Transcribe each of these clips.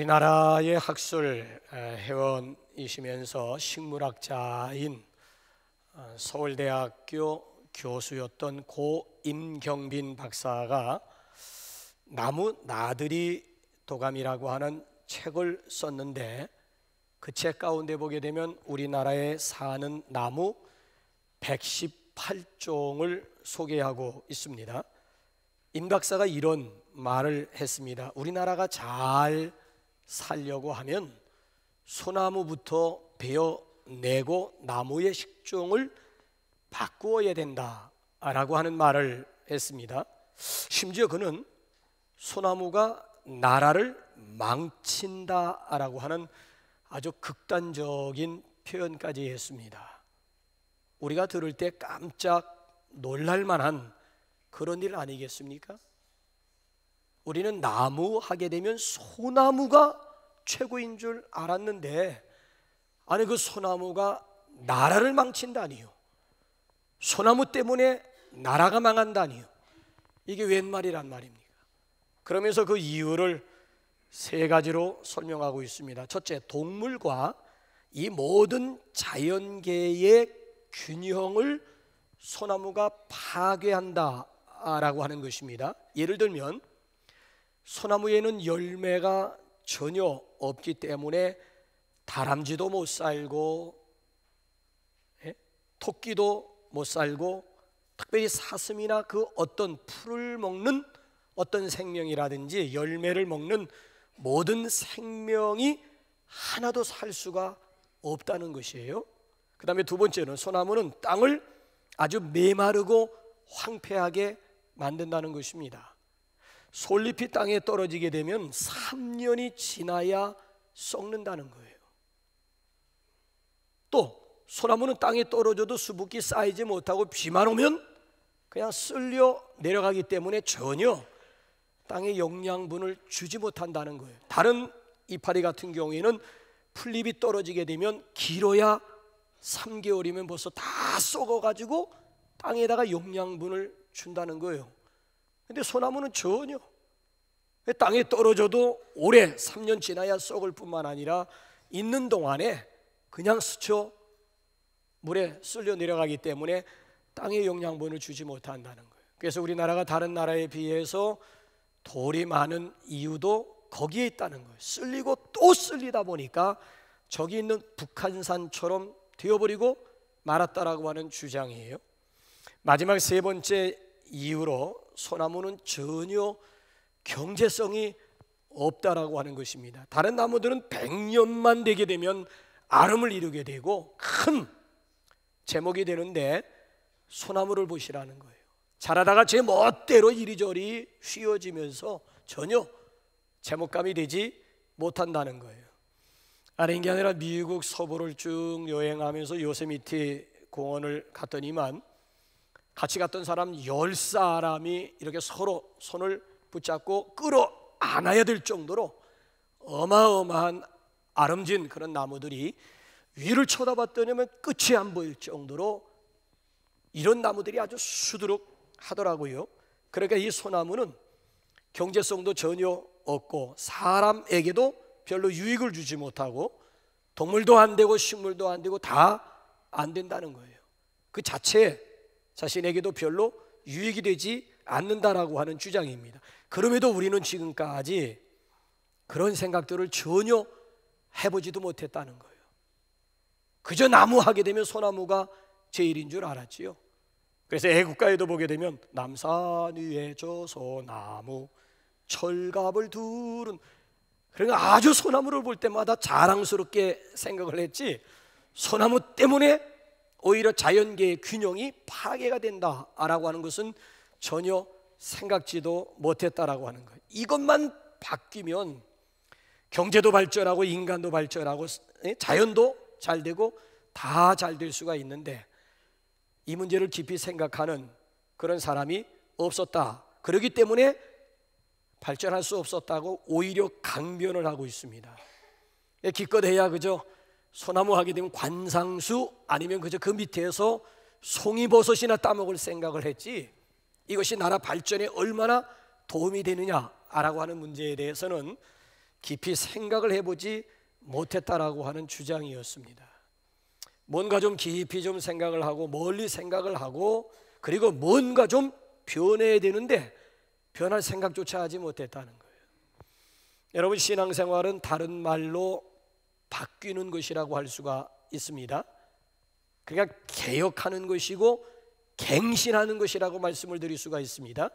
우리나라의 학술 회원이시면서 식물학자인 서울대학교 교수였던 고 임경빈 박사가 나무 나들이 도감이라고 하는 책을 썼는데, 그 책 가운데 보게 되면 우리나라에 사는 나무 118종을 소개하고 있습니다. 임 박사가 이런 말을 했습니다. 우리나라가 잘 살려고 하면 소나무부터 베어내고 나무의 식종을 바꾸어야 된다라고 하는 말을 했습니다. 심지어 그는 소나무가 나라를 망친다라고 하는 아주 극단적인 표현까지 했습니다. 우리가 들을 때 깜짝 놀랄 만한 그런 일 아니겠습니까? 우리는 나무 하게 되면 소나무가 최고인 줄 알았는데, 아니 그 소나무가 나라를 망친다니요, 소나무 때문에 나라가 망한다니요, 이게 웬 말이란 말입니까? 그러면서 그 이유를 세 가지로 설명하고 있습니다. 첫째, 동물과 이 모든 자연계의 균형을 소나무가 파괴한다라고 하는 것입니다. 예를 들면 소나무에는 열매가 전혀 없기 때문에 다람쥐도 못 살고 토끼도 못 살고, 특별히 사슴이나 그 어떤 풀을 먹는 어떤 생명이라든지 열매를 먹는 모든 생명이 하나도 살 수가 없다는 것이에요. 그 다음에 두 번째는 소나무는 땅을 아주 메마르고 황폐하게 만든다는 것입니다. 솔잎이 땅에 떨어지게 되면 3년이 지나야 썩는다는 거예요. 또 소나무는 땅에 떨어져도 수북이 쌓이지 못하고 비만 오면 그냥 쓸려 내려가기 때문에 전혀 땅에 영양분을 주지 못한다는 거예요. 다른 이파리 같은 경우에는 풀잎이 떨어지게 되면 길어야 3개월이면 벌써 다 썩어가지고 땅에다가 영양분을 준다는 거예요. 근데 소나무는 전혀, 땅에 떨어져도 오래 3년 지나야 썩을 뿐만 아니라 있는 동안에 그냥 스쳐 물에 쓸려 내려가기 때문에 땅에 영양분을 주지 못한다는 거예요. 그래서 우리나라가 다른 나라에 비해서 돌이 많은 이유도 거기에 있다는 거예요. 쓸리고 또 쓸리다 보니까 저기 있는 북한산처럼 되어버리고 말았다라고 하는 주장이에요. 마지막 세 번째 이유로 소나무는 전혀 경제성이 없다라고 하는 것입니다. 다른 나무들은 100년만 되게 되면 아름을 이루게 되고 큰 제목이 되는데, 소나무를 보시라는 거예요. 자라다가 제 멋대로 이리저리 휘어지면서 전혀 제목감이 되지 못한다는 거예요. 아닌 게 아니라 미국 서부를 쭉 여행하면서 요세미티 공원을 갔더니만 같이 갔던 사람 10사람이 이렇게 서로 손을 붙잡고 끌어 안아야 될 정도로 어마어마한 아름진 그런 나무들이, 위를 쳐다봤더니 끝이 안 보일 정도로 이런 나무들이 아주 수두룩 하더라고요. 그러니까 이 소나무는 경제성도 전혀 없고 사람에게도 별로 유익을 주지 못하고 동물도 안 되고 식물도 안 되고 다 안 된다는 거예요. 그 자체에 자신에게도 별로 유익이 되지 않는다라고 하는 주장입니다. 그럼에도 우리는 지금까지 그런 생각들을 전혀 해보지도 못했다는 거예요. 그저 나무 하게 되면 소나무가 제일인 줄 알았지요. 그래서 애국가에도 보게 되면 남산 위에 저 소나무 철갑을 두른, 그러니까 아주 소나무를 볼 때마다 자랑스럽게 생각을 했지, 소나무 때문에 오히려 자연계의 균형이 파괴가 된다라고 하는 것은 전혀 생각지도 못했다라고 하는 거예요. 이것만 바뀌면 경제도 발전하고 인간도 발전하고 자연도 잘 되고 다 잘 될 수가 있는데, 이 문제를 깊이 생각하는 그런 사람이 없었다. 그렇기 때문에 발전할 수 없었다고 오히려 강변을 하고 있습니다. 기껏해야 그저 소나무 하게 되면 관상수 아니면 그저 그 밑에서 송이버섯이나 따먹을 생각을 했지, 이것이 나라 발전에 얼마나 도움이 되느냐라고 하는 문제에 대해서는 깊이 생각을 해보지 못했다라고 하는 주장이었습니다. 뭔가 좀 깊이 좀 생각을 하고 멀리 생각을 하고 그리고 뭔가 좀 변해야 되는데 변할 생각조차 하지 못했다는 거예요. 여러분, 신앙생활은 다른 말로 바뀌는 것이라고 할 수가 있습니다. 그러니까 개혁하는 것이고 갱신하는 것이라고 말씀을 드릴 수가 있습니다.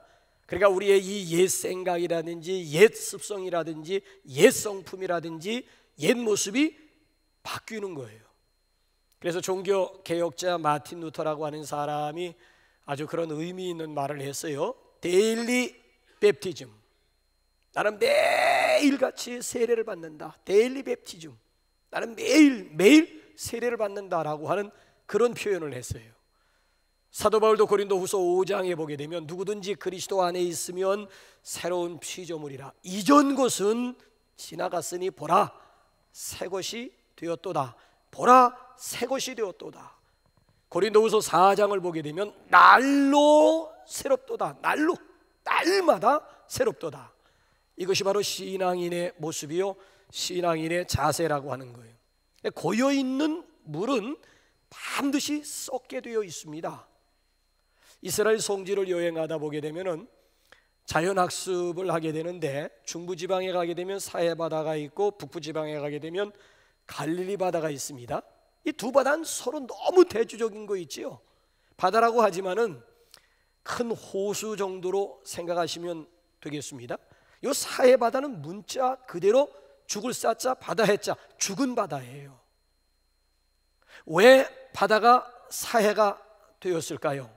그러니까 우리의 이 옛 생각이라든지 옛 습성이라든지 옛 성품이라든지 옛 모습이 바뀌는 거예요. 그래서 종교 개혁자 마틴 루터라고 하는 사람이 아주 그런 의미 있는 말을 했어요. 데일리 베프티즘. 나는 매일같이 세례를 받는다. 데일리 베프티즘. 나는 매일 세례를 받는다라고 하는 그런 표현을 했어요. 사도 바울도 고린도후서 5장에 보게 되면 누구든지 그리스도 안에 있으면 새로운 피조물이라. 이전 것은 지나갔으니 보라 새 것이 되었도다. 보라 새 것이 되었도다. 고린도후서 4장을 보게 되면 날로 새롭도다. 날마다 새롭도다. 이것이 바로 신앙인의 모습이요 신앙인의 자세라고 하는 거예요. 고여있는 물은 반드시 썩게 되어 있습니다. 이스라엘 성지를 여행하다 보게 되면은 자연학습을 하게 되는데 중부지방에 가게 되면 사해바다가 있고 북부지방에 가게 되면 갈릴리 바다가 있습니다. 이 두 바다는 서로 너무 대조적인 거 있지요. 바다라고 하지만은 큰 호수 정도로 생각하시면 되겠습니다. 이 사해바다는 문자 그대로 죽을 사자 바다 해자 죽은 바다예요. 왜 바다가 사해가 되었을까요?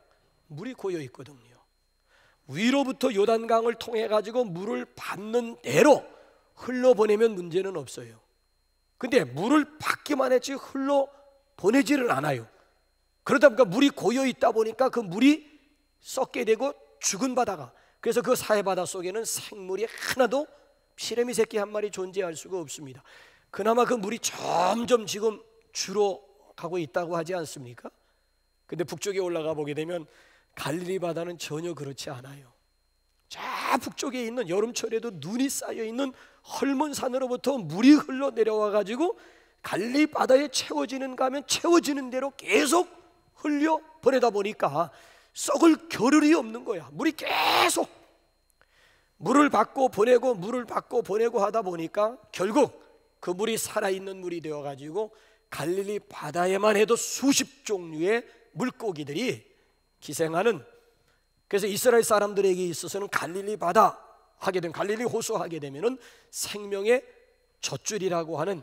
물이 고여 있거든요. 위로부터 요단강을 통해 가지고 물을 받는 대로 흘러보내면 문제는 없어요. 근데 물을 받기만 했지 흘러보내지를 않아요. 그러다 보니까 물이 고여 있다 보니까 그 물이 썩게 되고 죽은 바다가, 그래서 그 사해바다 속에는 생물이 하나도 피레미 새끼 한 마리 존재할 수가 없습니다. 그나마 그 물이 점점 지금 줄어가고 있다고 하지 않습니까? 근데 북쪽에 올라가 보게 되면 갈릴리 바다는 전혀 그렇지 않아요. 저 북쪽에 있는 여름철에도 눈이 쌓여 있는 헐몬 산으로부터 물이 흘러 내려와 가지고 갈릴리 바다에 채워지는가 하면 채워지는 대로 계속 흘려 보내다 보니까 썩을 겨를이 없는 거야. 물이 계속 물을 받고 보내고 물을 받고 보내고 하다 보니까 결국 그 물이 살아있는 물이 되어 가지고 갈릴리 바다에만 해도 수십 종류의 물고기들이 기생하는, 그래서 이스라엘 사람들에게 있어서는 갈릴리 바다 하게 되면, 갈릴리 호수 하게 되면은 생명의 젖줄이라고 하는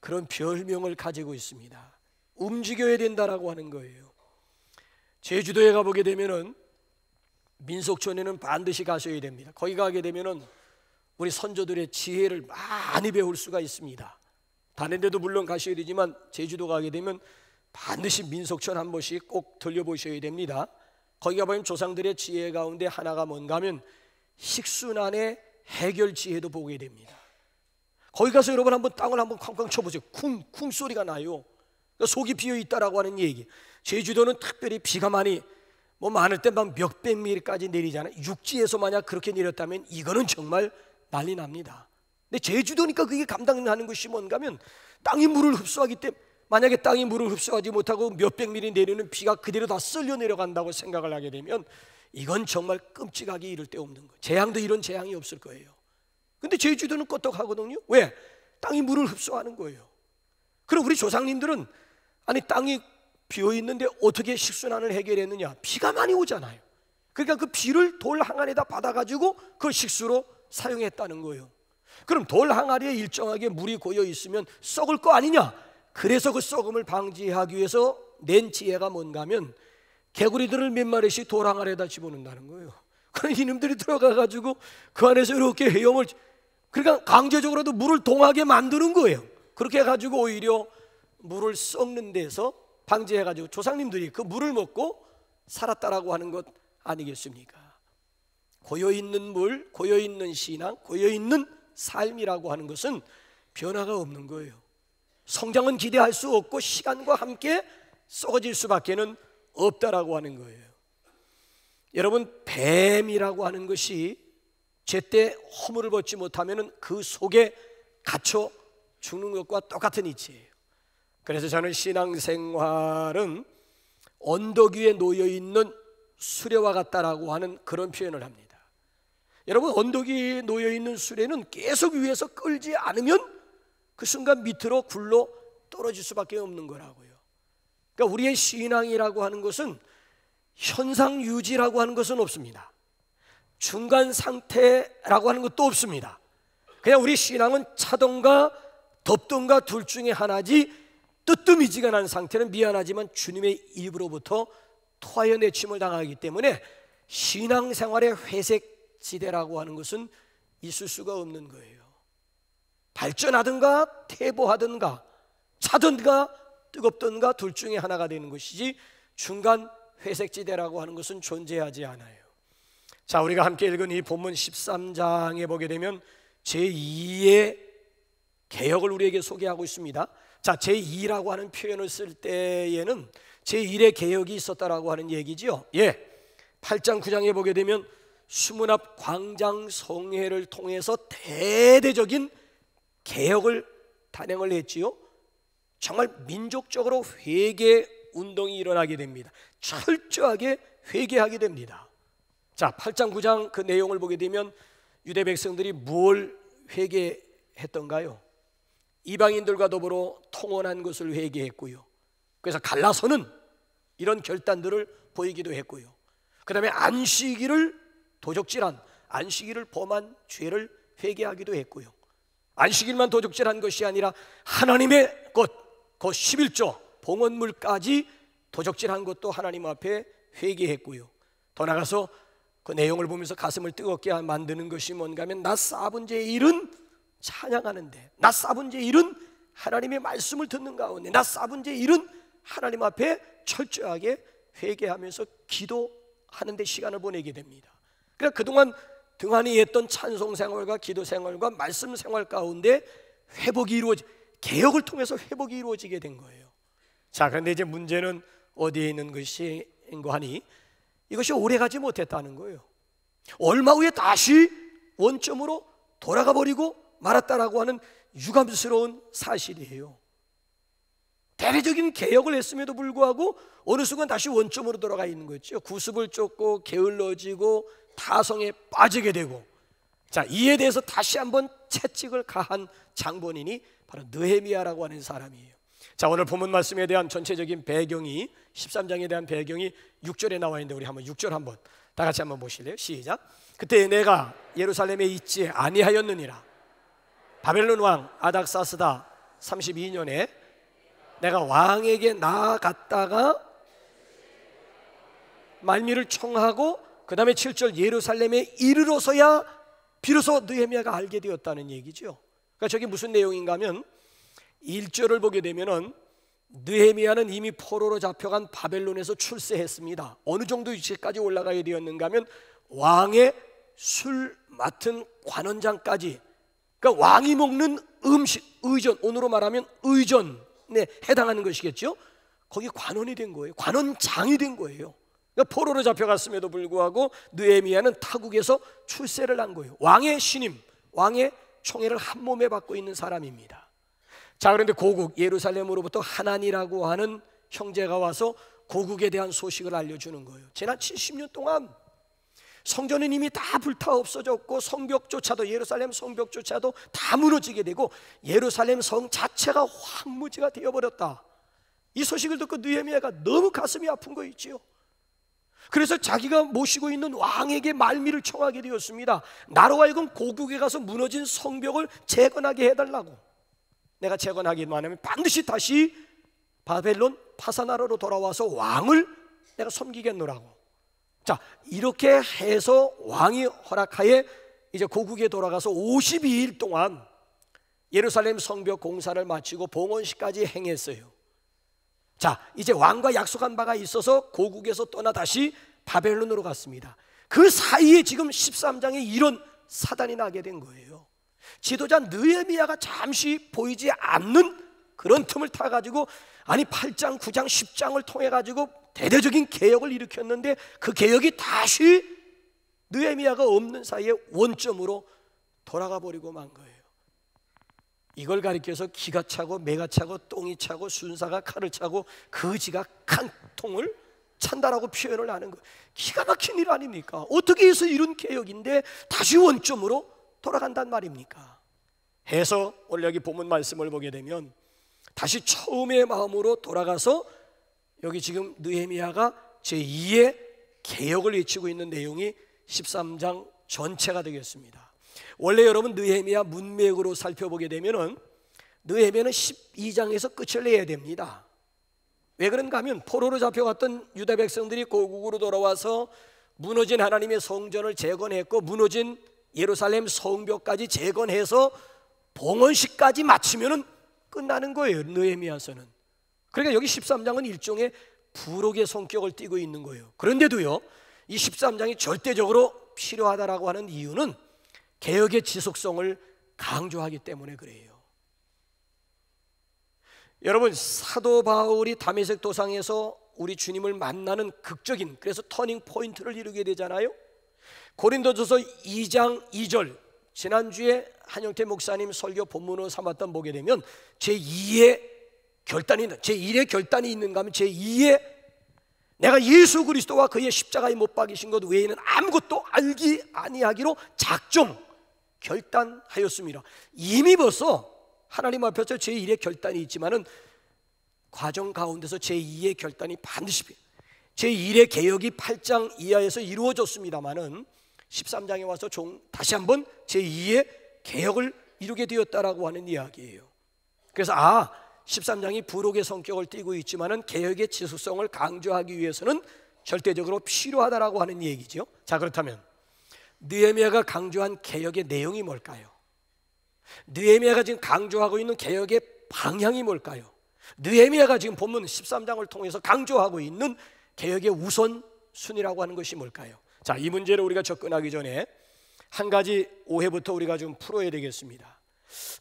그런 별명을 가지고 있습니다. 움직여야 된다라고 하는 거예요. 제주도에 가보게 되면은 민속촌에는 반드시 가셔야 됩니다. 거기 가게 되면은 우리 선조들의 지혜를 많이 배울 수가 있습니다. 다른 데도 물론 가셔야 되지만 제주도 가게 되면 반드시 민속촌 한 번씩 꼭 들려보셔야 됩니다. 거기 가보면 조상들의 지혜 가운데 하나가 뭔가 하면 식순환의 해결 지혜도 보게 됩니다. 거기 가서 여러분 한번 땅을 한번 쾅쾅 쳐보세요. 쿵쿵 소리가 나요. 그러니까 속이 비어 있다라고 하는 얘기. 제주도는 특별히 비가 많이 많을 때 막 몇백 밀까지 내리잖아요. 육지에서 만약 그렇게 내렸다면 이거는 정말 난리 납니다. 근데 제주도니까 그게 감당하는 것이 뭔가 하면 땅이 물을 흡수하기 때문에, 만약에 땅이 물을 흡수하지 못하고 몇백 밀이 내리는 비가 그대로 다 쓸려 내려간다고 생각을 하게 되면 이건 정말 끔찍하게 이를 데 없는 거예요. 재앙도 이런 재앙이 없을 거예요. 근데 제주도는 껐떡하거든요. 왜? 땅이 물을 흡수하는 거예요. 그럼 우리 조상님들은 아니 땅이 비어있는데 어떻게 식순환을 해결했느냐? 비가 많이 오잖아요. 그러니까 그 비를 돌 항아리에다 받아가지고 그걸 식수로 사용했다는 거예요. 그럼 돌 항아리에 일정하게 물이 고여 있으면 썩을 거 아니냐? 그래서 그 썩음을 방지하기 위해서 낸 지혜가 뭔가 하면 개구리들을 몇 마리씩 돌 항아리에다 집어넣는다는 거예요. 그럼 이놈들이 들어가가지고 그 안에서 이렇게 헤엄을, 그러니까 강제적으로도 물을 동하게 만드는 거예요. 그렇게 해가지고 오히려 물을 썩는 데서 방지해가지고 조상님들이 그 물을 먹고 살았다라고 하는 것 아니겠습니까? 고여있는 물, 고여있는 신앙, 고여있는 삶이라고 하는 것은 변화가 없는 거예요. 성장은 기대할 수 없고 시간과 함께 썩어질 수밖에는 없다라고 하는 거예요. 여러분, 뱀이라고 하는 것이 제때 허물을 벗지 못하면 그 속에 갇혀 죽는 것과 똑같은 이치예요. 그래서 저는 신앙생활은 언덕 위에 놓여있는 수레와 같다라고 하는 그런 표현을 합니다. 여러분, 언덕 위에 놓여있는 수레는 계속 위에서 끌지 않으면 그 순간 밑으로 굴러 떨어질 수밖에 없는 거라고요. 그러니까 우리의 신앙이라고 하는 것은 현상 유지라고 하는 것은 없습니다. 중간 상태라고 하는 것도 없습니다. 그냥 우리 신앙은 차던가 덥던가 둘 중에 하나지, 뜨뜻미지근한 상태는 미안하지만 주님의 입으로부터 토하여 내침을 당하기 때문에 신앙생활의 회색 지대라고 하는 것은 있을 수가 없는 거예요. 발전하든가 퇴보하든가 차든가 뜨겁든가 둘 중에 하나가 되는 것이지 중간 회색지대라고 하는 것은 존재하지 않아요. 자, 우리가 함께 읽은 이 본문 13장에 보게 되면 제2의 개혁을 우리에게 소개하고 있습니다. 자, 제2라고 하는 표현을 쓸 때에는 제1의 개혁이 있었다라고 하는 얘기지요. 8장 9장에 보게 되면 수문 앞 광장 성회를 통해서 대대적인 개혁을 단행을 했지요. 정말 민족적으로 회개 운동이 일어나게 됩니다. 철저하게 회개하게 됩니다. 자, 8장 9장 그 내용을 보게 되면 유대 백성들이 뭘 회개했던가요? 이방인들과 더불어 통혼한 것을 회개했고요. 그래서 갈라서는 이런 결단들을 보이기도 했고요. 그 다음에 안식일을 도적질한, 안식일을 범한 죄를 회개하기도 했고요. 안식일만 도적질한 것이 아니라 하나님의 것, 그 11조 봉헌물까지 도적질한 것도 하나님 앞에 회개했고요. 더 나가서 그 내용을 보면서 가슴을 뜨겁게 만드는 것이 뭔가 하면 나 싸분 제 일은 찬양하는데, 나 싸분 제 일은 하나님의 말씀을 듣는 가운데, 나 싸분 제 일은 하나님 앞에 철저하게 회개하면서 기도하는 데 시간을 보내게 됩니다. 그러니까 그동안 등한히 했던 찬송 생활과 기도 생활과 말씀 생활 가운데 회복이 개혁을 통해서 회복이 이루어지게 된 거예요. 자, 그런데 이제 문제는 어디에 있는 것인가 하니 이것이 오래가지 못했다는 거예요. 얼마 후에 다시 원점으로 돌아가 버리고 말았다라고 하는 유감스러운 사실이에요. 대대적인 개혁을 했음에도 불구하고 어느 순간 다시 원점으로 돌아가 있는 거죠. 구습을 쫓고 게을러지고 타성에 빠지게 되고, 자, 이에 대해서 다시 한번 채찍을 가한 장본인이 바로 느헤미야라고 하는 사람이에요. 자, 오늘 본문 말씀에 대한 전체적인 배경이 13장에 대한 배경이 6절에 나와 있는데 우리 한번 6절 한번 다 같이 한번 보실래요? 시작. 그때 내가 예루살렘에 있지 아니하였느니라. 바벨론 왕 아닥사스다 32년에 내가 왕에게 나아갔다가 말미를 청하고 그 다음에 7절 예루살렘에 이르러서야 비로소 느헤미야가 알게 되었다는 얘기죠. 그러니까 저게 무슨 내용인가 하면 1절을 보게 되면은 느헤미야는 이미 포로로 잡혀간 바벨론에서 출세했습니다. 어느 정도 위치까지 올라가야 되었는가 하면 왕의 술 맡은 관원장까지, 그러니까 왕이 먹는 음식, 의전, 오늘로 말하면 의전에 해당하는 것이겠죠. 거기 관원이 된 거예요. 관원장이 된 거예요. 그러니까 포로로 잡혀갔음에도 불구하고 느헤미야는 타국에서 출세를 한 거예요. 왕의 신임, 왕의 총애를 한 몸에 받고 있는 사람입니다. 자, 그런데 고국 예루살렘으로부터 하난이라고 하는 형제가 와서 고국에 대한 소식을 알려주는 거예요. 지난 70년 동안 성전은 이미 다 불타 없어졌고 성벽조차도, 예루살렘 성벽조차도 다 무너지게 되고 예루살렘 성 자체가 황무지가 되어버렸다. 이 소식을 듣고 느헤미야가 너무 가슴이 아픈 거 있지요. 그래서 자기가 모시고 있는 왕에게 말미를 청하게 되었습니다. 나로 하여금 고국에 가서 무너진 성벽을 재건하게 해달라고. 내가 재건하기만 하면 반드시 다시 바벨론 파사나라로 돌아와서 왕을 내가 섬기겠노라고. 자, 이렇게 해서 왕이 허락하에 이제 고국에 돌아가서 52일 동안 예루살렘 성벽 공사를 마치고 봉헌식까지 행했어요. 자, 이제 왕과 약속한 바가 있어서 고국에서 떠나 다시 바벨론으로 갔습니다. 그 사이에 지금 13장에 이런 사단이 나게 된 거예요. 지도자 느헤미야가 잠시 보이지 않는 그런 틈을 타가지고, 아니 8장, 9장, 10장을 통해가지고 대대적인 개혁을 일으켰는데 그 개혁이 다시 느헤미야가 없는 사이에 원점으로 돌아가 버리고 만 거예요. 이걸 가리켜서 기가 차고 매가 차고 똥이 차고 순사가 칼을 차고 거지가 칸통을 찬다라고 표현을 하는 거예요. 기가 막힌 일 아닙니까? 어떻게 해서 이런 개혁인데 다시 원점으로 돌아간단 말입니까? 해서 오늘 여기 본문 말씀을 보게 되면 다시 처음의 마음으로 돌아가서 여기 지금 느헤미야가 제2의 개혁을 외치고 있는 내용이 13장 전체가 되겠습니다. 원래 여러분 느헤미야 문맥으로 살펴보게 되면은 느헤미야는 12장에서 끝을 내야 됩니다. 왜 그런가 하면 포로로 잡혀갔던 유다 백성들이 고국으로 돌아와서 무너진 하나님의 성전을 재건했고 무너진 예루살렘 성벽까지 재건해서 봉헌식까지 마치면은 끝나는 거예요, 느헤미야서는. 그러니까 여기 13장은 일종의 부록의 성격을 띠고 있는 거예요. 그런데도요, 이 13장이 절대적으로 필요하다라고 하는 이유는 개혁의 지속성을 강조하기 때문에 그래요. 여러분, 사도 바울이 다메섹 도상에서 우리 주님을 만나는 극적인, 그래서 터닝 포인트를 이루게 되잖아요. 고린도전서 2장 2절, 지난주에 한영태 목사님 설교 본문으로 삼았던 보게 되면 제2의 결단이 있는, 제1의 결단이 있는가 하면 제2의 내가 예수 그리스도와 그의 십자가에 못 박이신 것 외에는 아무것도 알기 아니하기로 작정 결단하였습니다. 이미 벌써 하나님 앞에서 제1의 결단이 있지만은 과정 가운데서 제2의 결단이 반드시 제1의 개혁이 8장 이하에서 이루어졌습니다마는 13장에 와서 다시 한번 제2의 개혁을 이루게 되었다라고 하는 이야기예요. 그래서 13장이 부록의 성격을 띠고 있지만은 개혁의 지속성을 강조하기 위해서는 절대적으로 필요하다라고 하는 얘기죠. 자, 그렇다면 느헤미야가 강조한 개혁의 내용이 뭘까요? 느헤미야가 지금 강조하고 있는 개혁의 방향이 뭘까요? 느헤미야가 지금 본문 13장을 통해서 강조하고 있는 개혁의 우선순위라고 하는 것이 뭘까요? 자, 이 문제를 우리가 접근하기 전에 한 가지 오해부터 우리가 좀 풀어야 되겠습니다.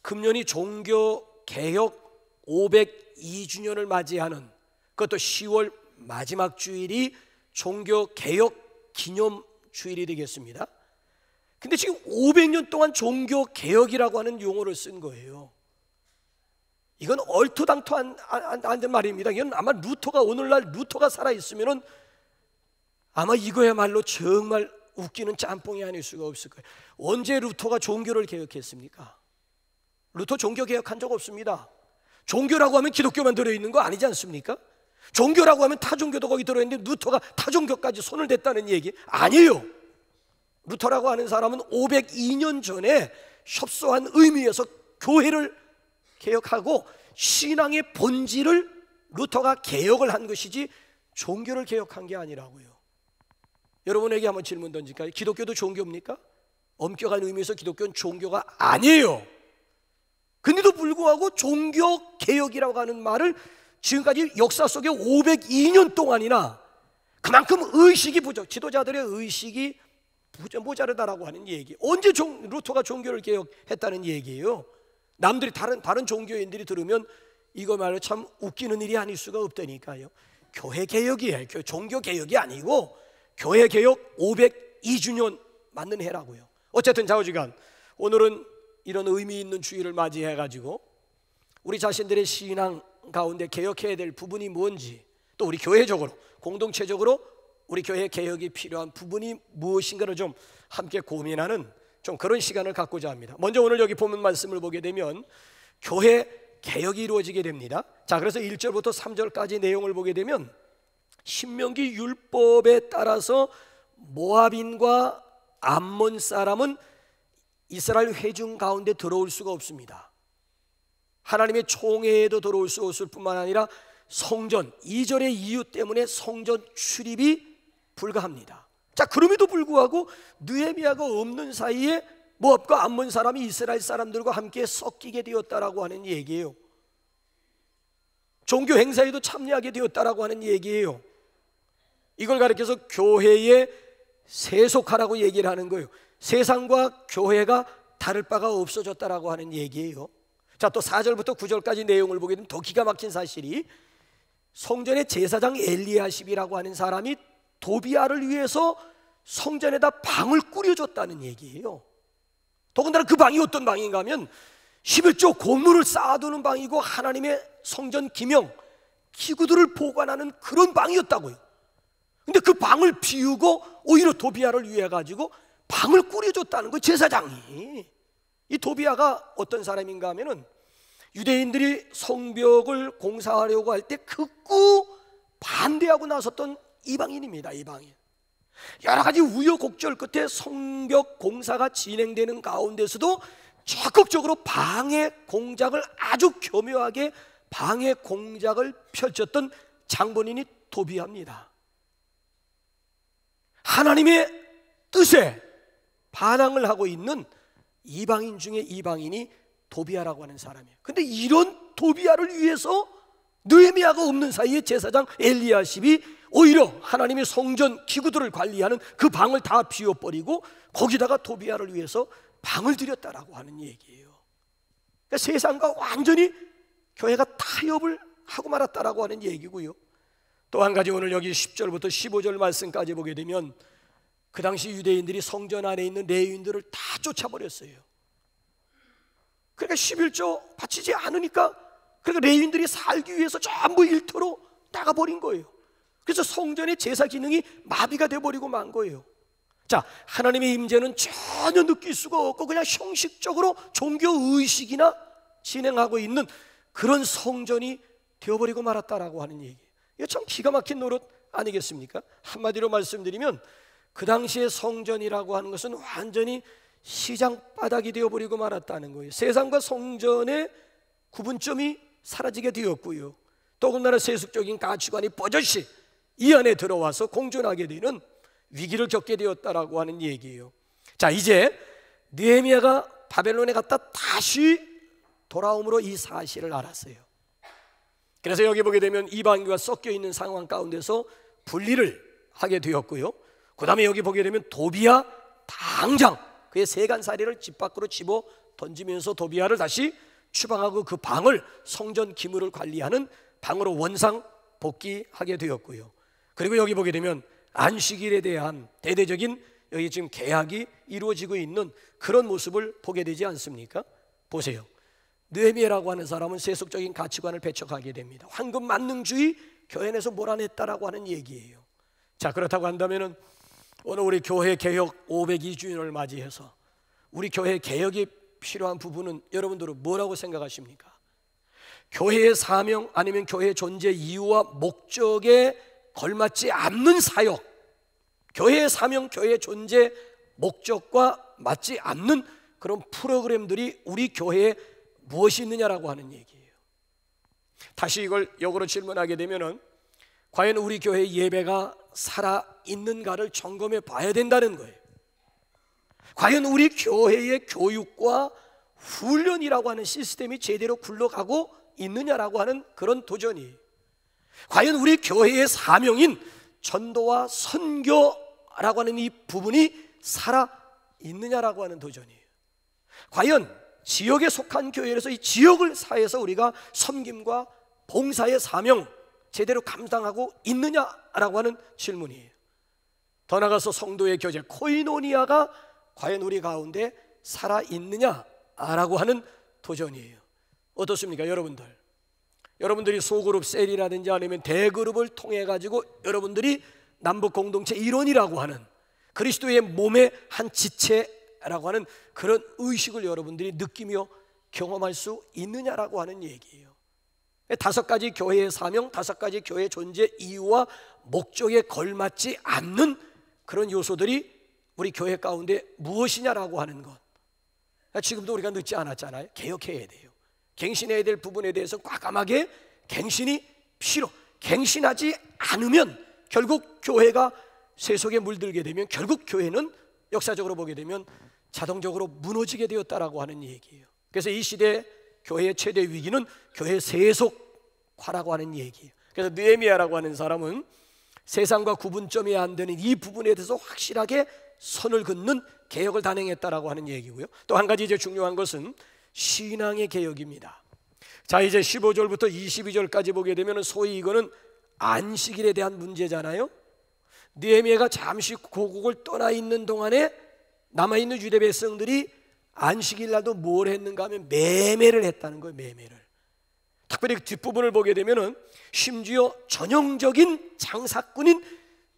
금년이 종교개혁 502주년을 맞이하는, 그것도 10월 마지막 주일이 종교개혁 기념주일이 되겠습니다. 근데 지금 500년 동안 종교개혁이라고 하는 용어를 쓴 거예요. 이건 얼토당토한 말입니다. 이건 아마 오늘날 루터가 살아있으면은 아마 이거야말로 정말 웃기는 짬뽕이 아닐 수가 없을 거예요. 언제 루터가 종교를 개혁했습니까? 루터 종교 개혁한 적 없습니다. 종교라고 하면 기독교만 들어있는 거 아니지 않습니까? 종교라고 하면 타종교도 거기 들어있는데 루터가 타종교까지 손을 댔다는 얘기 아니에요. 루터라고 하는 사람은 502년 전에 협소한 의미에서 교회를 개혁하고 신앙의 본질을 루터가 개혁을 한 것이지 종교를 개혁한 게 아니라고요. 여러분에게 한번 질문 던질까요? 기독교도 종교입니까? 엄격한 의미에서 기독교는 종교가 아니에요. 근데도 불구하고 종교개혁이라고 하는 말을 지금까지 역사 속에 502년 동안이나 그만큼 의식이 지도자들의 의식이 모자르다라고 하는 얘기. 언제 루터가 종교를 개혁했다는 얘기예요? 남들이 다른 종교인들이 들으면 이거 말로 참 웃기는 일이 아닐 수가 없다니까요. 교회 개혁이에요. 종교 개혁이 아니고 교회 개혁 502주년 맞는 해라고요. 어쨌든 좌우지간 오늘은 이런 의미 있는 주일을 맞이해 가지고 우리 자신들의 신앙 가운데 개혁해야 될 부분이 뭔지, 또 우리 교회적으로 공동체적으로 우리 교회 개혁이 필요한 부분이 무엇인가를 좀 함께 고민하는 좀 그런 시간을 갖고자 합니다. 먼저 오늘 여기 본문 말씀을 보게 되면 교회 개혁이 이루어지게 됩니다. 자, 그래서 1절부터 3절까지 내용을 보게 되면 신명기 율법에 따라서 모압인과 암몬 사람은 이스라엘 회중 가운데 들어올 수가 없습니다. 하나님의 총회에도 들어올 수 없을 뿐만 아니라 성전 2절의 이유 때문에 성전 출입이 불가합니다. 자, 그럼에도 불구하고 느헤미야가 없는 사이에 모압과 암몬 사람이 이스라엘 사람들과 함께 섞이게 되었다라고 하는 얘기예요. 종교 행사에도 참여하게 되었다라고 하는 얘기예요. 이걸 가리켜서 교회에 세속하라고 얘기를 하는 거예요. 세상과 교회가 다를 바가 없어졌다라고 하는 얘기예요. 자, 또 4절부터 9절까지 내용을 보게 되면 더 기가 막힌 사실이 성전의 제사장 엘리야십이라고 하는 사람이 도비아를 위해서 성전에다 방을 꾸려줬다는 얘기예요. 더군다나 그 방이 어떤 방인가 하면 11조 고문을 쌓아두는 방이고 하나님의 성전 기명, 기구들을 보관하는 그런 방이었다고요. 근데 그 방을 비우고 오히려 도비아를 위해 가지고 방을 꾸려줬다는 거예요, 제사장이. 이 도비아가 어떤 사람인가 하면은 유대인들이 성벽을 공사하려고 할 때 극구 반대하고 나섰던 이방인입니다. 이방인. 여러 가지 우여곡절 끝에 성벽 공사가 진행되는 가운데서도 적극적으로 방해 공작을 아주 교묘하게 방해 공작을 펼쳤던 장본인이 도비아입니다. 하나님의 뜻에 반항을 하고 있는 이방인 중에 이방인이 도비아라고 하는 사람이에요. 근데 이런 도비아를 위해서 느헤미야가 없는 사이에 제사장 엘리야십이 오히려 하나님의 성전 기구들을 관리하는 그 방을 다 비워버리고 거기다가 도비아를 위해서 방을 들였다라고 하는 얘기예요. 그러니까 세상과 완전히 교회가 타협을 하고 말았다라고 하는 얘기고요. 또 한 가지 오늘 여기 10절부터 15절 말씀까지 보게 되면 그 당시 유대인들이 성전 안에 있는 레위인들을 다 쫓아버렸어요. 그러니까 11조 바치지 않으니까 그러니까 레위인들이 살기 위해서 전부 일터로 나가버린 거예요. 그래서 성전의 제사 기능이 마비가 돼버리고 만 거예요. 자, 하나님의 임재는 전혀 느낄 수가 없고 그냥 형식적으로 종교의식이나 진행하고 있는 그런 성전이 되어버리고 말았다라고 하는 얘기예요. 이거 참 기가 막힌 노릇 아니겠습니까? 한마디로 말씀드리면 그 당시의 성전이라고 하는 것은 완전히 시장 바닥이 되어버리고 말았다는 거예요. 세상과 성전의 구분점이 사라지게 되었고요. 더군다나 세속적인 가치관이 버젓이 이 안에 들어와서 공존하게 되는 위기를 겪게 되었다라고 하는 얘기예요. 자, 이제 느헤미야가 바벨론에 갔다 다시 돌아옴으로 이 사실을 알았어요. 그래서 여기 보게 되면 이방인과 섞여 있는 상황 가운데서 분리를 하게 되었고요. 그 다음에 여기 보게 되면 도비아 당장 그의 세간살이를 집 밖으로 집어 던지면서 도비아를 다시 추방하고 그 방을 성전 기물을 관리하는 방으로 원상 복귀하게 되었고요. 그리고 여기 보게 되면 안식일에 대한 대대적인 여기 지금 계약이 이루어지고 있는 그런 모습을 보게 되지 않습니까? 보세요. 느헤미야라고 하는 사람은 세속적인 가치관을 배척하게 됩니다. 황금 만능주의 교회 내에서 몰아냈다라고 하는 얘기예요. 자, 그렇다고 한다면은 오늘 우리 교회 개혁 502주년을 맞이해서 우리 교회 개혁이 필요한 부분은 여러분들은 뭐라고 생각하십니까? 교회의 사명 아니면 교회의 존재 이유와 목적에 걸맞지 않는 사역, 교회의 사명, 교회의 존재 목적과 맞지 않는 그런 프로그램들이 우리 교회에 무엇이 있느냐라고 하는 얘기예요. 다시 이걸 역으로 질문하게 되면은 과연 우리 교회 예배가 살아있는가를 점검해 봐야 된다는 거예요. 과연 우리 교회의 교육과 훈련이라고 하는 시스템이 제대로 굴러가고 있느냐라고 하는 그런 도전이에요. 과연 우리 교회의 사명인 전도와 선교라고 하는 이 부분이 살아있느냐라고 하는 도전이에요. 과연 지역에 속한 교회에서 이 지역을 사해서 우리가 섬김과 봉사의 사명 제대로 감당하고 있느냐라고 하는 질문이에요. 더 나아가서 성도의 교제 코이노니아가 과연 우리 가운데 살아있느냐라고 하는 도전이에요. 어떻습니까 여러분들? 여러분들이 소그룹 셀이라든지 아니면 대그룹을 통해 가지고 여러분들이 남북 공동체 일원이라고 하는 그리스도의 몸의 한 지체라고 하는 그런 의식을 여러분들이 느끼며 경험할 수 있느냐라고 하는 얘기예요. 5가지 교회의 사명, 5가지 교회의 존재 이유와 목적에 걸맞지 않는 그런 요소들이 우리 교회 가운데 무엇이냐라고 하는 것. 지금도 우리가 늦지 않았잖아요. 개혁해야 돼요. 갱신해야 될 부분에 대해서 과감하게 갱신이 필요. 갱신하지 않으면 결국 교회가 세속에 물들게 되면 결국 교회는 역사적으로 보게 되면 자동적으로 무너지게 되었다라고 하는 얘기예요. 그래서 이 시대 교회의 최대 위기는 교회 세속화라고 하는 얘기예요. 그래서 느헤미야라고 하는 사람은 세상과 구분점이 안 되는 이 부분에 대해서 확실하게 선을 긋는 개혁을 단행했다라고 하는 얘기고요. 또 한 가지 이제 중요한 것은 신앙의 개혁입니다. 자, 이제 15절부터 22절까지 보게 되면 소위 이거는 안식일에 대한 문제잖아요. 느헤미야가 잠시 고국을 떠나 있는 동안에 남아있는 유대 백성들이 안식일 날도 뭘 했는가 하면 매매를 했다는 거예요. 매매를. 특별히 그 뒷부분을 보게 되면은 심지어 전형적인 장사꾼인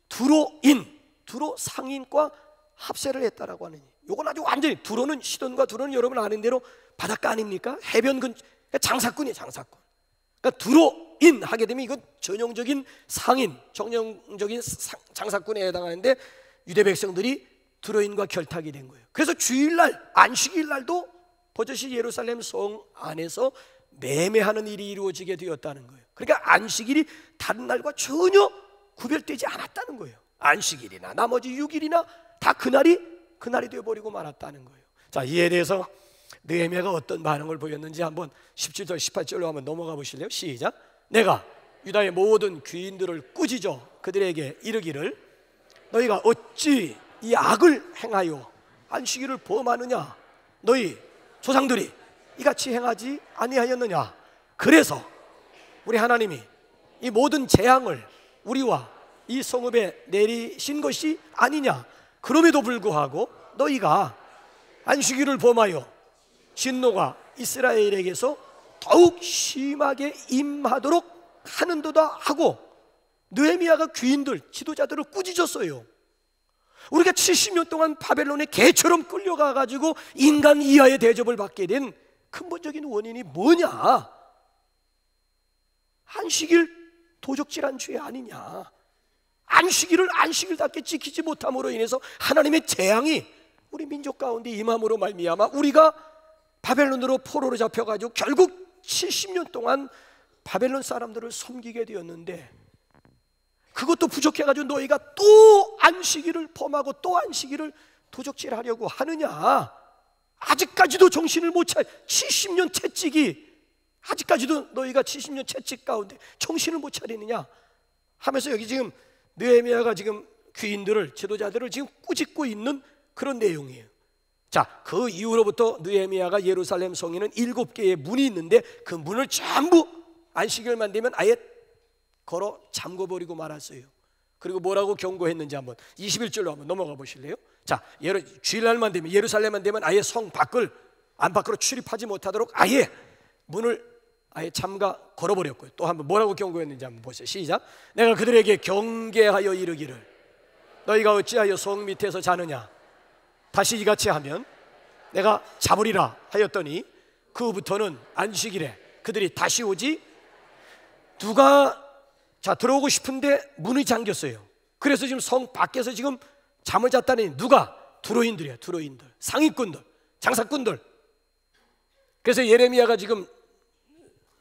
두로 상인과 합세를 했다라고 하는. 요건 아주 완전히 두로는 시돈과 두로는 여러분 아는 대로 바닷가 아닙니까? 해변 장사꾼이에요. 장사꾼. 그러니까 두로인 하게 되면 이건 전형적인 상인, 전형적인 장사꾼에 해당하는데 유대 백성들이 두로인과 결탁이 된 거예요. 그래서 주일날, 안식일 날도 버젓이 예루살렘 성 안에서 매매하는 일이 이루어지게 되었다는 거예요. 그러니까 안식일이 다른 날과 전혀 구별되지 않았다는 거예요. 안식일이나 나머지 6일이나 다 그날이 되어버리고 말았다는 거예요. 자, 이에 대해서 느헤미야가 어떤 반응을 보였는지 한번 17절 18절로 한번 넘어가 보실래요? 시작. 내가 유다의 모든 귀인들을 꾸짖어 그들에게 이르기를 너희가 어찌 이 악을 행하여 안식일을 범하느냐? 너희 조상들이 이같이 행하지 아니하였느냐? 그래서 우리 하나님이 이 모든 재앙을 우리와 이 성읍에 내리신 것이 아니냐? 그럼에도 불구하고 너희가 안식일을 범하여 진노가 이스라엘에게서 더욱 심하게 임하도록 하는도다 하고 느헤미야가 귀인들, 지도자들을 꾸짖었어요. 우리가 70년 동안 바벨론의 개처럼 끌려가가지고 인간 이하의 대접을 받게 된 근본적인 원인이 뭐냐? 안식일 도적질한 죄 아니냐? 안식일을 안식일답게 지키지 못함으로 인해서 하나님의 재앙이 우리 민족 가운데 임함으로 말미암아 우리가 바벨론으로 포로로 잡혀가지고 결국 70년 동안 바벨론 사람들을 섬기게 되었는데 그것도 부족해가지고 너희가 또 안식일을 범하고 또 안식일을 도적질하려고 하느냐? 아직까지도 정신을 못 차려. 70년 채찍이 아직까지도 너희가 70년 채찍 가운데 정신을 못 차리느냐 하면서 여기 지금 느헤미야가 지금 귀인들을, 지도자들을 지금 꾸짖고 있는 그런 내용이에요. 자, 그 이후로부터 느헤미야가 예루살렘 성에는 7개의 문이 있는데 그 문을 전부 안식일만 되면 아예 걸어 잠궈버리고 말았어요. 그리고 뭐라고 경고했는지 한번 21절로 한번 넘어가 보실래요? 자, 주일날만 되면, 예루살렘만 되면 아예 성 밖을 안팎으로 출입하지 못하도록 아예 문을 아예 잠가 걸어버렸고요. 또 한번 뭐라고 경고했는지 한번 보세요. 시작. 내가 그들에게 경계하여 이르기를 너희가 어찌하여 성 밑에서 자느냐? 다시 이같이 하면 내가 잡으리라 하였더니 그부터는 안식일에 그들이 다시 오지 누가 들어오고 싶은데 문이 잠겼어요. 그래서 지금 성 밖에서 지금 잠을 잤다니 누가? 두로인들이야. 두로인들, 상위꾼들, 장사꾼들. 그래서 예레미야가 지금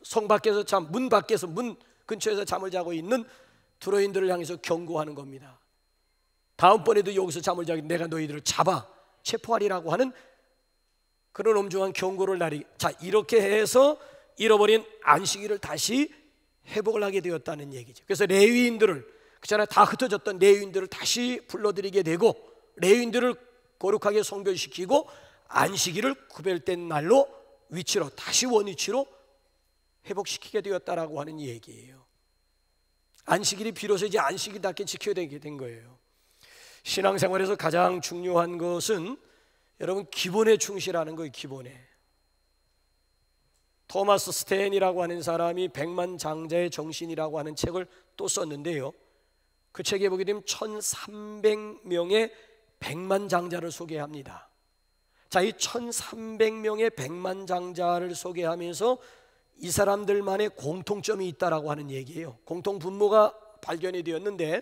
성 밖에서 문 밖에서 문 근처에서 잠을 자고 있는 두로인들을 향해서 경고하는 겁니다. 다음번에도 여기서 잠을 자기 내가 너희들을 잡아 체포하리라고 하는 그런 엄중한 경고를 날이. 자, 이렇게 해서 잃어버린 안식일을 다시 회복을 하게 되었다는 얘기죠. 그래서 레위인들을, 그잖아요, 다 흩어졌던 레위인들을 다시 불러들이게 되고 레위인들을 거룩하게 성별시키고 안식일을 구별된 날로 위치로 다시 원위치로 회복시키게 되었다라고 하는 얘기예요. 안식일이 비로소 이제 안식일답게 지켜야 되게 된 거예요. 신앙생활에서 가장 중요한 것은 여러분 기본에 충실하는 거예요. 기본에. 토마스 스탠이라고 하는 사람이 백만장자의 정신이라고 하는 책을 또 썼는데요, 그 책에 보게 되면 1300명의 백만장자를 소개합니다. 자, 이 1300명의 백만장자를 소개하면서 이 사람들만의 공통점이 있다라고 하는 얘기예요. 공통 분모가 발견이 되었는데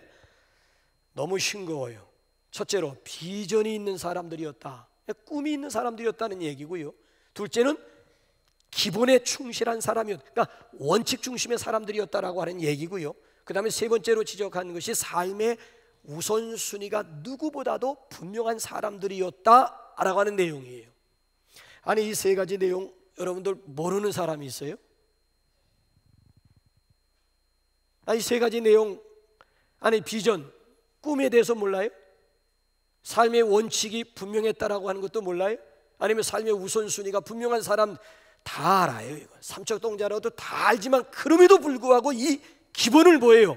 너무 싱거워요. 첫째로 비전이 있는 사람들이었다, 꿈이 있는 사람들이었다는 얘기고요. 둘째는 기본에 충실한 사람이었다, 그러니까 원칙 중심의 사람들이었다라고 하는 얘기고요. 그 다음에 세 번째로 지적한 것이 삶의 우선순위가 누구보다도 분명한 사람들이었다라고 하는 내용이에요. 아니, 이 세 가지 내용 여러분들 모르는 사람이 있어요? 아니, 세 가지 내용, 아니 비전, 꿈에 대해서 몰라요? 삶의 원칙이 분명했다라고 하는 것도 몰라요? 아니면 삶의 우선순위가 분명한 사람 다 알아요. 이거 삼척동자라도 다 알지만 그럼에도 불구하고 이 기본을 뭐예요?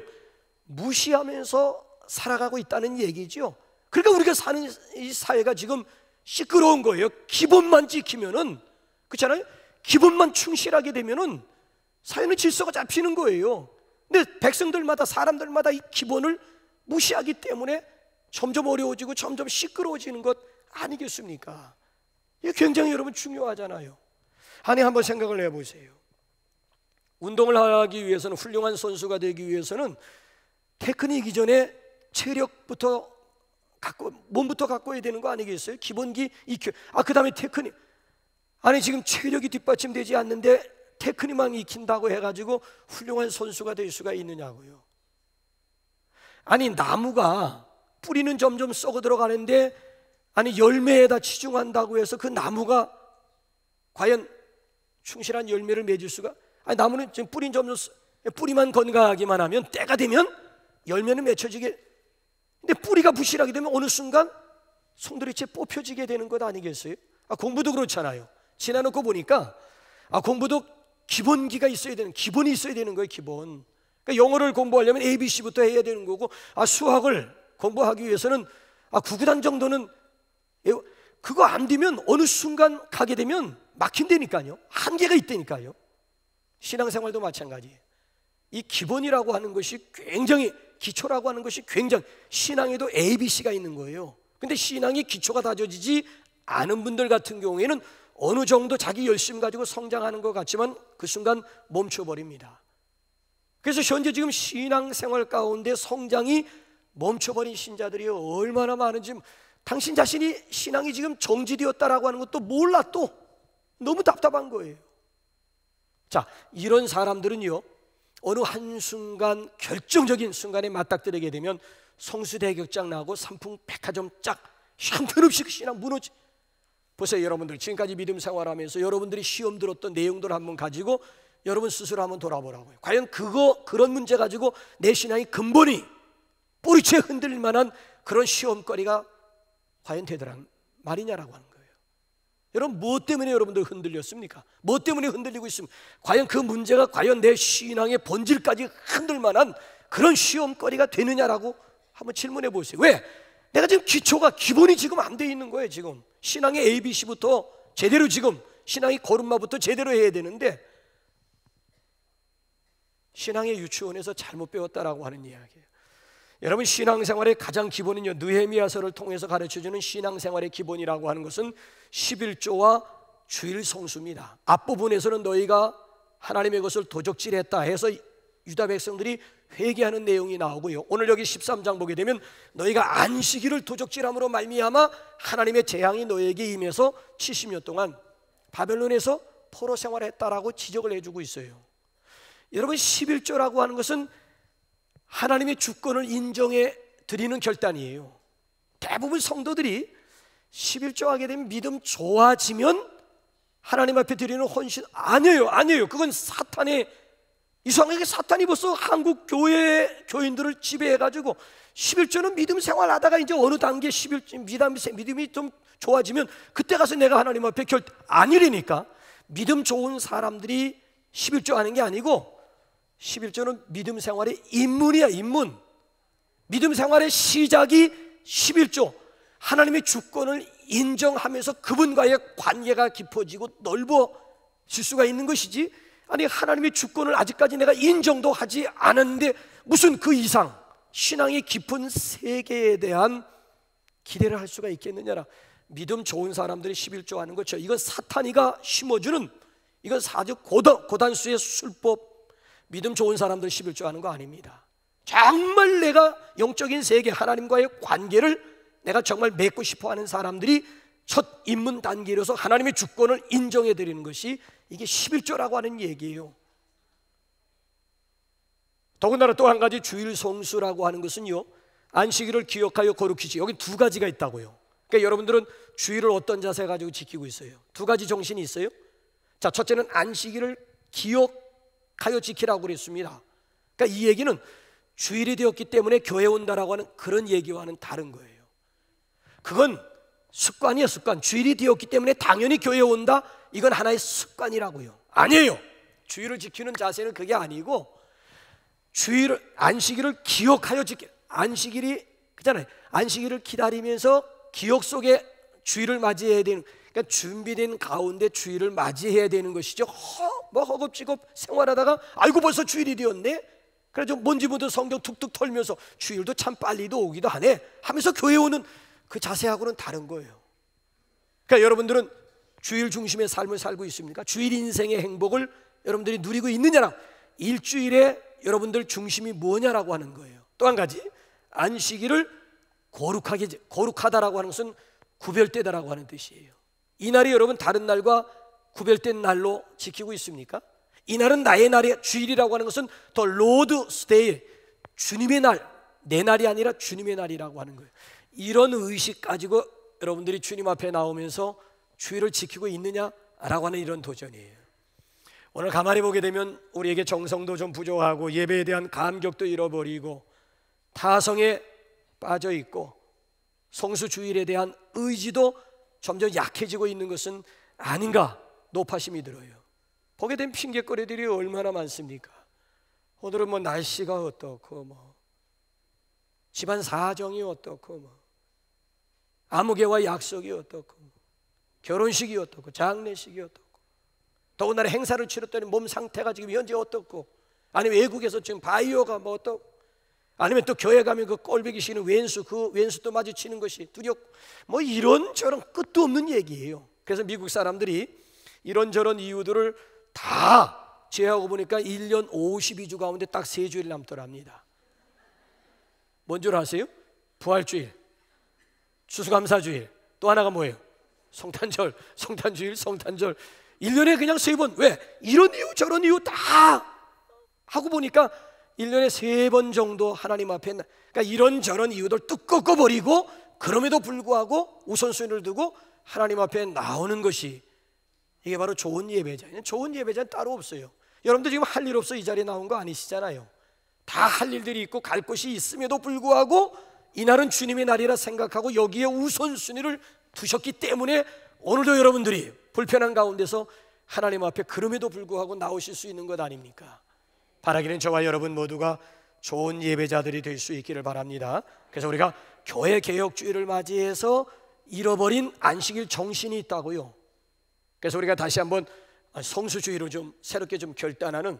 무시하면서 살아가고 있다는 얘기죠. 그러니까 우리가 사는 이 사회가 지금 시끄러운 거예요. 기본만 지키면은, 그렇잖아요? 기본만 충실하게 되면은 사회는 질서가 잡히는 거예요. 근데 백성들마다, 사람들마다 이 기본을 무시하기 때문에 점점 어려워지고 점점 시끄러워지는 것 아니겠습니까? 이게 굉장히 여러분 중요하잖아요. 아니, 한번 생각을 해보세요. 운동을 하기 위해서는, 훌륭한 선수가 되기 위해서는 테크닉 이전에 체력부터 몸부터 갖고야 되는 거 아니겠어요? 기본기, EQ. 그 다음에 테크닉. 아니, 지금 체력이 뒷받침되지 않는데 테크닉만 익힌다고 해가지고 훌륭한 선수가 될 수가 있느냐고요. 아니, 나무가 뿌리는 점점 썩어 들어가는데, 아니, 열매에다 치중한다고 해서 그 나무가 과연 충실한 열매를 맺을 수가? 아니, 나무는 지금 뿌리만 건강하기만 하면 때가 되면 열매는 맺혀지게. 근데 뿌리가 부실하게 되면 어느 순간 송두리째 뽑혀지게 되는 것 아니겠어요? 공부도 그렇잖아요. 지나놓고 보니까 공부도 기본기가 있어야 되는, 기본이 있어야 되는 거예요. 기본. 그러니까 영어를 공부하려면 ABC부터 해야 되는 거고, 수학을 공부하기 위해서는 구구단 정도는, 그거 안 되면 어느 순간 가게 되면 막힌다니까요. 한계가 있다니까요. 신앙생활도 마찬가지예요. 이 기본이라고 하는 것이 굉장히, 기초라고 하는 것이 굉장히, 신앙에도 ABC가 있는 거예요. 근데 신앙이 기초가 다져지지 않은 분들 같은 경우에는 어느 정도 자기 열심 가지고 성장하는 것 같지만 그 순간 멈춰버립니다. 그래서 현재 지금 신앙생활 가운데 성장이 멈춰버린 신자들이 얼마나 많은지, 당신 자신이 신앙이 지금 정지되었다라고 하는 것도 몰라, 또 너무 답답한 거예요. 자, 이런 사람들은요, 어느 한순간, 결정적인 순간에 맞닥뜨리게 되면 성수대격장 나고 삼풍백화점 짝, 형편없이 신앙 무너지. 보세요, 여러분들 지금까지 믿음 생활하면서 여러분들이 시험 들었던 내용들 한번 가지고 여러분 스스로 한번 돌아보라고요. 과연 그런 문제 가지고 내 신앙이 근본이 뿌리채 흔들릴 만한 그런 시험거리가 과연 되더란 말이냐라고 하는 거예요. 여러분, 무엇 때문에 여러분들 흔들렸습니까? 무엇 때문에 흔들리고 있습니까? 과연 그 문제가 과연 내 신앙의 본질까지 흔들 만한 그런 시험거리가 되느냐라고 한번 질문해 보세요. 왜? 내가 지금 기본이 지금 안 돼 있는 거예요. 지금 신앙의 ABC부터 제대로, 지금 신앙의 걸음마부터 제대로 해야 되는데 신앙의 유치원에서 잘못 배웠다라고 하는 이야기예요. 여러분, 신앙생활의 가장 기본은요, 느헤미야서를 통해서 가르쳐주는 신앙생활의 기본이라고 하는 것은 11조와 주일 성수입니다. 앞부분에서는 너희가 하나님의 것을 도적질했다 해서 유다 백성들이 회개하는 내용이 나오고요, 오늘 여기 13장 보게 되면 너희가 안식일을 도적질함으로 말미암아 하나님의 재앙이 너희에게 임해서 70년 동안 바벨론에서 포로 생활했다라고 지적을 해주고 있어요. 여러분, 11조라고 하는 것은 하나님의 주권을 인정해 드리는 결단이에요. 대부분 성도들이 11조 하게 되면 믿음 좋아지면 하나님 앞에 드리는 헌신, 아니에요. 그건 사탄의, 이상하게 사탄이 벌써 한국 교회 교인들을 지배해가지고 11조는 믿음 생활하다가 이제 어느 단계 11조 믿음이 좀 좋아지면 그때 가서 내가 하나님 앞에 아니라니까. 믿음 좋은 사람들이 11조 하는 게 아니고 11조는 믿음 생활의 입문이야, 입문. 믿음 생활의 시작이 11조. 하나님의 주권을 인정하면서 그분과의 관계가 깊어지고 넓어질 수가 있는 것이지, 아니, 하나님의 주권을 아직까지 내가 인정도 하지 않았는데 무슨 그 이상 신앙의 깊은 세계에 대한 기대를 할 수가 있겠느냐라. 믿음 좋은 사람들이 11조 하는 거죠. 이건 사탄이가 심어주는, 이건 사적 고단수의 술법. 믿음 좋은 사람들 11조 하는 거 아닙니다. 정말 내가 영적인 세계, 하나님과의 관계를 내가 정말 맺고 싶어 하는 사람들이 첫 입문 단계로서 하나님의 주권을 인정해 드리는 것이 이게 11조라고 하는 얘기예요. 더군다나 또 한 가지 주일 성수라고 하는 것은요, 안식일을 기억하여 거룩히지. 여기 두 가지가 있다고요. 그러니까 여러분들은 주일을 어떤 자세 가지고 지키고 있어요? 두 가지 정신이 있어요. 자, 첫째는 안식일을 기억하여 지키라고 그랬습니다. 그러니까 이 얘기는 주일이 되었기 때문에 교회 온다라고 하는 그런 얘기와는 다른 거예요. 그건 습관이에요, 습관. 주일이 되었기 때문에 당연히 교회 온다, 이건 하나의 습관이라고요. 아니에요. 주일을 지키는 자세는 그게 아니고, 안식일을 기억하여 지키, 안식일이 그잖아요. 안식일을 기다리면서 기억 속에 주일을 맞이해야 되는, 그러니까 준비된 가운데 주일을 맞이해야 되는 것이죠. 허겁지겁 생활하다가 아이고 벌써 주일이 되었네. 그래서 먼지 묻은 성경 툭툭 털면서 주일도 참 빨리도 오기도 하네 하면서 교회 오는 그 자세하고는 다른 거예요. 그러니까 여러분들은 주일 중심의 삶을 살고 있습니까? 주일 인생의 행복을 여러분들이 누리고 있느냐라, 일주일에 여러분들 중심이 뭐냐라고 하는 거예요. 또 한 가지, 안식일을 거룩하다라고 하는 것은 구별되다라고 하는 뜻이에요. 이 날이 여러분 다른 날과 구별된 날로 지키고 있습니까? 이 날은 나의 날이야. 주일이라고 하는 것은 더 로드스 데이, 주님의 날, 내 날이 아니라 주님의 날이라고 하는 거예요. 이런 의식 가지고 여러분들이 주님 앞에 나오면서 주일을 지키고 있느냐라고 하는 이런 도전이에요. 오늘 가만히 보게 되면 우리에게 정성도 좀 부족하고 예배에 대한 감격도 잃어버리고 타성에 빠져 있고 성수주일에 대한 의지도 점점 약해지고 있는 것은 아닌가 노파심이 들어요. 보게 된 핑계거리들이 얼마나 많습니까? 오늘은 뭐 날씨가 어떻고 뭐 집안 사정이 어떻고 뭐 아무개와 약속이 어떻고 결혼식이 어떻고 장례식이 어떻고 더군다나 행사를 치렀더니 몸 상태가 지금 현재 어떻고 아니면 외국에서 지금 바이오가 뭐 어떻고 아니면 또 교회 가면 그 꼴보기 싫은 왼수 그 왼수 또 마주치는 것이 두렵고 뭐 이런저런 끝도 없는 얘기예요. 그래서 미국 사람들이 이런저런 이유들을 다 제하고 보니까 1년 52주 가운데 딱 3주일 남더랍니다. 뭔 줄 아세요? 부활주일, 추수감사주일, 또 하나가 뭐예요? 성탄절, 성탄주일, 성탄절. 1년에 그냥 3번. 왜? 이런 이유 저런 이유 다 하고 보니까 1년에 3번 정도 하나님 앞에, 그러니까 이런저런 이유들 뚝 꺾어버리고 그럼에도 불구하고 우선순위를 두고 하나님 앞에 나오는 것이 이게 바로 좋은 예배자예요. 좋은 예배자는 따로 없어요. 여러분들 지금 할 일 없어 이 자리에 나온 거 아니시잖아요. 다 할 일들이 있고 갈 곳이 있음에도 불구하고 이날은 주님의 날이라 생각하고 여기에 우선순위를 두셨기 때문에 오늘도 여러분들이 불편한 가운데서 하나님 앞에 그럼에도 불구하고 나오실 수 있는 것 아닙니까? 바라기는 저와 여러분 모두가 좋은 예배자들이 될 수 있기를 바랍니다. 그래서 우리가 교회 개혁주의를 맞이해서 잃어버린 안식일 정신이 있다고요. 그래서 우리가 다시 한번 성수주의로 좀 새롭게 좀 결단하는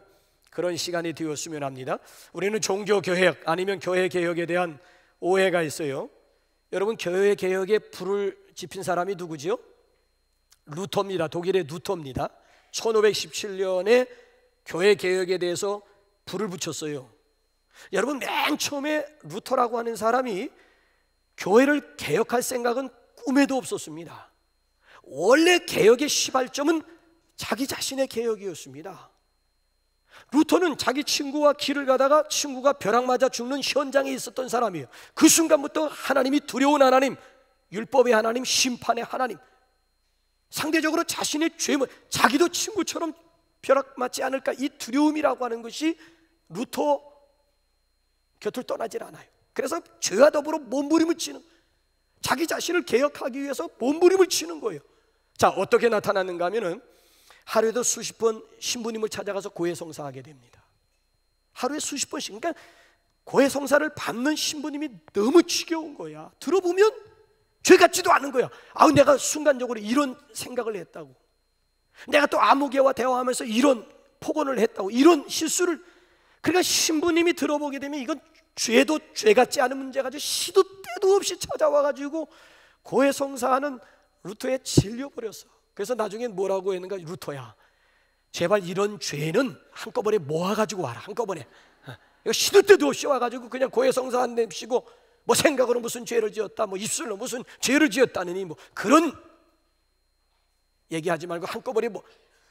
그런 시간이 되었으면 합니다. 우리는 종교개혁 아니면 교회개혁에 대한 오해가 있어요. 여러분 교회 개혁에 불을 지핀 사람이 누구지요? 루터입니다. 독일의 루터입니다. 1517년에 교회 개혁에 대해서 불을 붙였어요. 여러분 맨 처음에 루터라고 하는 사람이 교회를 개혁할 생각은 꿈에도 없었습니다. 원래 개혁의 시발점은 자기 자신의 개혁이었습니다. 루터는 자기 친구와 길을 가다가 친구가 벼락 맞아 죽는 현장에 있었던 사람이에요. 그 순간부터 하나님이 두려운 하나님, 율법의 하나님, 심판의 하나님, 상대적으로 자신의 죄물, 자기도 친구처럼 벼락 맞지 않을까 이 두려움이라고 하는 것이 루터 곁을 떠나질 않아요. 그래서 죄와 더불어 몸부림을 치는, 자기 자신을 개혁하기 위해서 몸부림을 치는 거예요. 자, 어떻게 나타났는가 하면은 하루에도 수십 번 신부님을 찾아가서 고해성사하게 됩니다. 하루에 수십 번씩. 그러니까 고해성사를 받는 신부님이 너무 지겨운 거야. 들어보면 죄 같지도 않은 거야. 아우, 내가 순간적으로 이런 생각을 했다고, 내가 또 아무개와 대화하면서 이런 폭언을 했다고, 이런 실수를. 그러니까 신부님이 들어보게 되면 이건 죄도 죄 같지 않은 문제 가지고 시도 때도 없이 찾아와가지고 고해성사하는 루터에 질려버렸어. 그래서 나중에 뭐라고 했는가? 루터야, 제발 이런 죄는 한꺼번에 모아가지고 와라. 한꺼번에 이거 시도 때도 없이 와가지고 그냥 고해성사 안 냅시고 뭐 생각으로 무슨 죄를 지었다, 뭐 입술로 무슨 죄를 지었다느니 뭐 그런 얘기하지 말고 한꺼번에 뭐.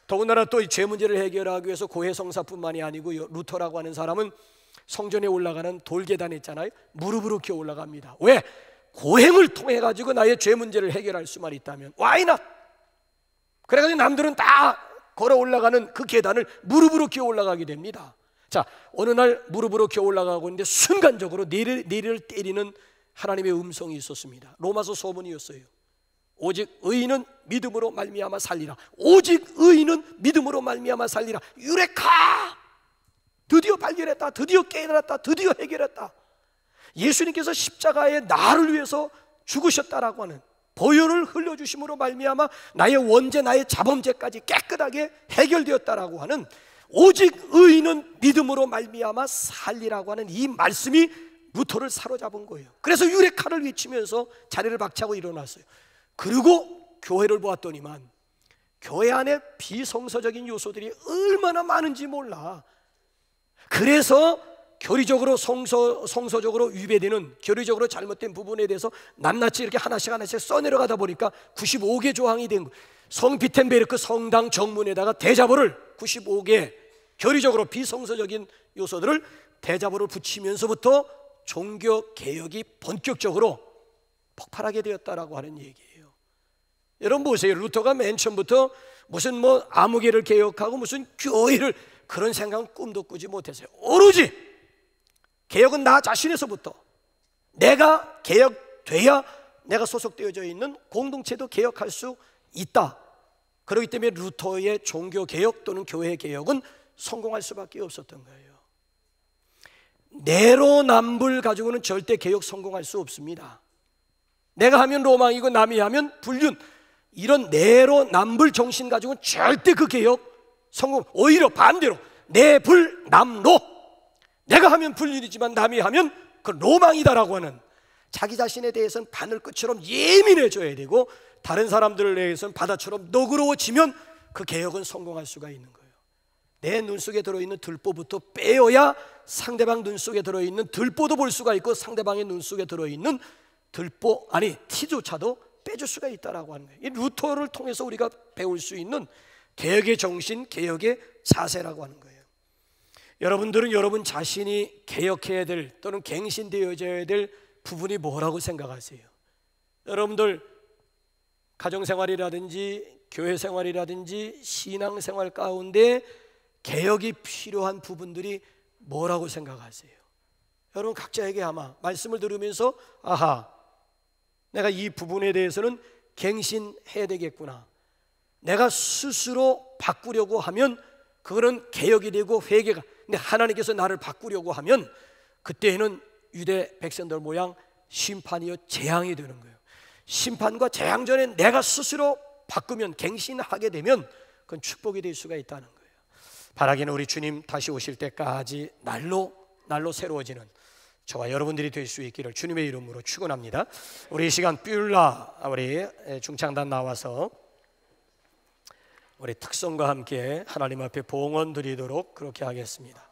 더군다나 또 이 죄 문제를 해결하기 위해서 고해성사뿐만이 아니고 루터라고 하는 사람은 성전에 올라가는 돌계단에 있잖아요. 무릎으로 기어 올라갑니다. 왜? 고행을 통해 가지고 나의 죄 문제를 해결할 수만 있다면 why not? 그래가지고 남들은 다 걸어 올라가는 그 계단을 무릎으로 기어 올라가게 됩니다. 자, 어느 날 무릎으로 기어 올라가고 있는데 순간적으로 내리를 때리는 하나님의 음성이 있었습니다. 로마서 소문이었어요. 오직 의인은 믿음으로 말미암아 살리라. 오직 의인은 믿음으로 말미암아 살리라. 유레카! 드디어 발견했다. 드디어 깨달았다. 드디어 해결했다. 예수님께서 십자가에 나를 위해서 죽으셨다라고 하는, 보혈을 흘려주심으로 말미암아 나의 원죄 나의 자범죄까지 깨끗하게 해결되었다라고 하는, 오직 의인은 믿음으로 말미암아 살리라고 하는 이 말씀이 루터를 사로잡은 거예요. 그래서 유레카를 외치면서 자리를 박차고 일어났어요. 그리고 교회를 보았더니만 교회 안에 비성서적인 요소들이 얼마나 많은지 몰라. 그래서 교리적으로 성서적으로 위배되는, 교리적으로 잘못된 부분에 대해서 낱낱이 이렇게 하나씩 써내려가다 보니까 95개 조항이 된 거예요. 성 비텐베르크 성당 정문에다가 대자보를 95개 교리적으로 비성서적인 요소들을 대자보를 붙이면서부터 종교 개혁이 본격적으로 폭발하게 되었다라고 하는 얘기예요. 여러분 보세요. 루터가 맨 처음부터 무슨 아무개를 개혁하고 무슨 교회를, 그런 생각은 꿈도 꾸지 못했어요. 오로지 개혁은 나 자신에서부터, 내가 개혁돼야 내가 소속되어져 있는 공동체도 개혁할 수 있다. 그렇기 때문에 루터의 종교 개혁 또는 교회 개혁은 성공할 수밖에 없었던 거예요. 내로남불 가지고는 절대 개혁 성공할 수 없습니다. 내가 하면 로망이고 남이 하면 불륜, 이런 내로남불 정신 가지고는 절대 그 개혁 성공, 오히려 반대로 내불남로, 내가 하면 불륜이지만 남이 하면 그 로망이다라고 하는, 자기 자신에 대해서는 바늘끝처럼 예민해져야 되고 다른 사람들에 대해서는 바다처럼 너그러워지면 그 개혁은 성공할 수가 있는 거예요. 내 눈 속에 들어있는 들보부터 빼어야 상대방 눈 속에 들어있는 들보도 볼 수가 있고, 상대방의 눈 속에 들어있는 들보, 아니 티조차도 빼줄 수가 있다라고 하는 거예요. 이 루터를 통해서 우리가 배울 수 있는 개혁의 정신, 개혁의 자세라고 하는 거예요. 여러분들은 여러분 자신이 개혁해야 될 또는 갱신되어져야 될 부분이 뭐라고 생각하세요? 여러분들 가정생활이라든지 교회생활이라든지 신앙생활 가운데 개혁이 필요한 부분들이 뭐라고 생각하세요? 여러분 각자에게 아마 말씀을 들으면서 아하, 내가 이 부분에 대해서는 갱신해야 되겠구나, 내가 스스로 바꾸려고 하면 그거는 개혁이 되고 회개가, 근데 하나님께서 나를 바꾸려고 하면 그때는 유대 백성들 모양 심판이요 재앙이 되는 거예요. 심판과 재앙 전에 내가 스스로 바꾸면, 갱신하게 되면 그건 축복이 될 수가 있다는 거예요. 바라기는 우리 주님 다시 오실 때까지 날로 새로워지는 저와 여러분들이 될 수 있기를 주님의 이름으로 축원합니다. 우리 이 시간 뷸라 우리 중창단 나와서 우리 특성과 함께 하나님 앞에 봉헌 드리도록 그렇게 하겠습니다.